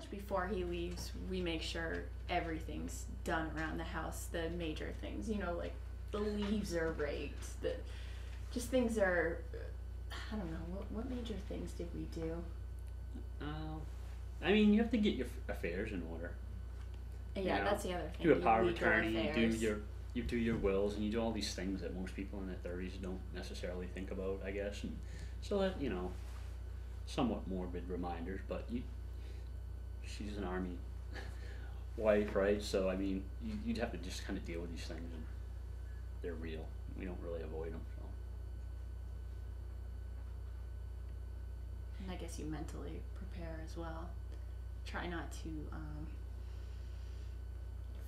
much before he leaves, we make sure everything's done around the house. The major things, you know, like the leaves are raked. The just things are. I don't know what major things did we do. I mean, you have to get your affairs in order. Yeah, you know? That's the other thing. Do a power of Legal attorney. affairs. You do your wills, and you do all these things that most people in their 30s don't necessarily think about, I guess. And so that, you know, somewhat morbid reminders, but she's an Army wife, right? So I mean, you'd have to just kind of deal with these things, and they're real. We don't really avoid them. So. And I guess you mentally prepare as well. Try not to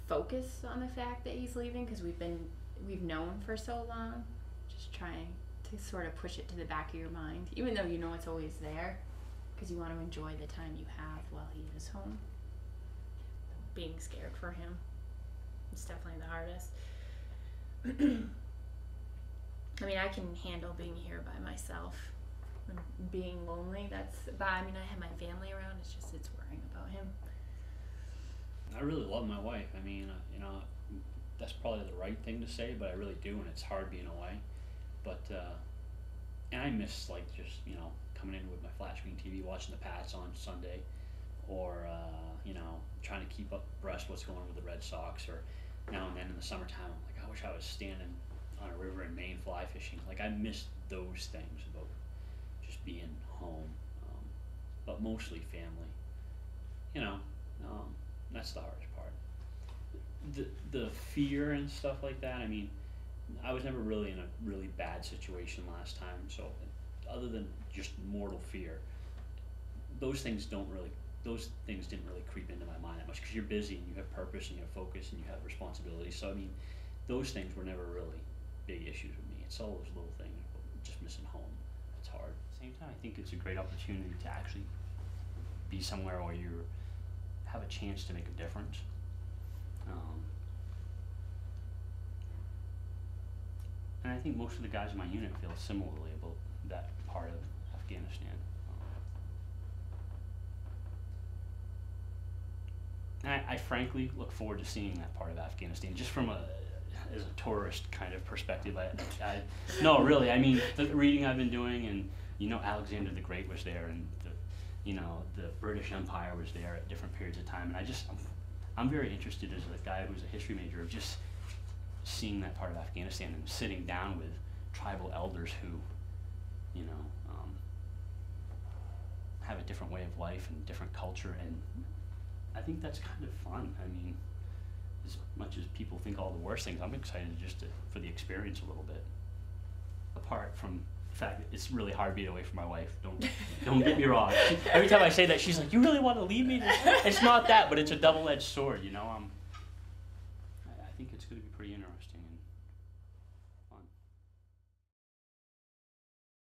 focus on the fact that he's leaving, because we've known for so long. Just trying to sort of push it to the back of your mind, even though you know it's always there, because you want to enjoy the time you have while he is home. Being scared for him is definitely the hardest. I mean, I can handle being here by myself and being lonely. But I mean, I have my family around. It's worrying about him. I really love my wife. I mean, you know, that's probably the right thing to say, but I really do, and it's hard being away. But and I miss, like, just, you know, coming in with my flat screen TV, watching the Pats on Sunday, or you know, trying to keep up abreast what's going on with the Red Sox. Or now and then in the summertime, I'm like, I wish I was standing on a river in Maine fly fishing. Like, I miss those things about just being home, but mostly family. You know, that's the hardest part. The fear and stuff like that. I mean, I was never really in a really bad situation last time, so other than just mortal fear, those things didn't really creep into my mind that much, because you're busy and you have purpose and you have focus and you have responsibility. So I mean, those things were never really big issues with me. It's all those little things, just missing home. It's hard. At the same time, I think it's a great opportunity to actually be somewhere where you have a chance to make a difference. And I think most of the guys in my unit feel similarly about that part of Afghanistan. And I frankly look forward to seeing that part of Afghanistan, just from as a tourist kind of perspective. No, really, I mean, the reading I've been doing, and you know, Alexander the Great was there, and the British Empire was there at different periods of time, and I'm very interested, as a guy who's a history major, of just seeing that part of Afghanistan and sitting down with tribal elders who, you know, have a different way of life and different culture, and I think that's kind of fun. I mean, as much as people think all the worst things, I'm excited for the experience a little bit. Apart from the fact that it's really hard being away from my wife. Don't get me wrong. Every time I say that, she's like, "You really want to leave me?" It's not that, but it's a double-edged sword, you know. I think it's going to be pretty interesting, and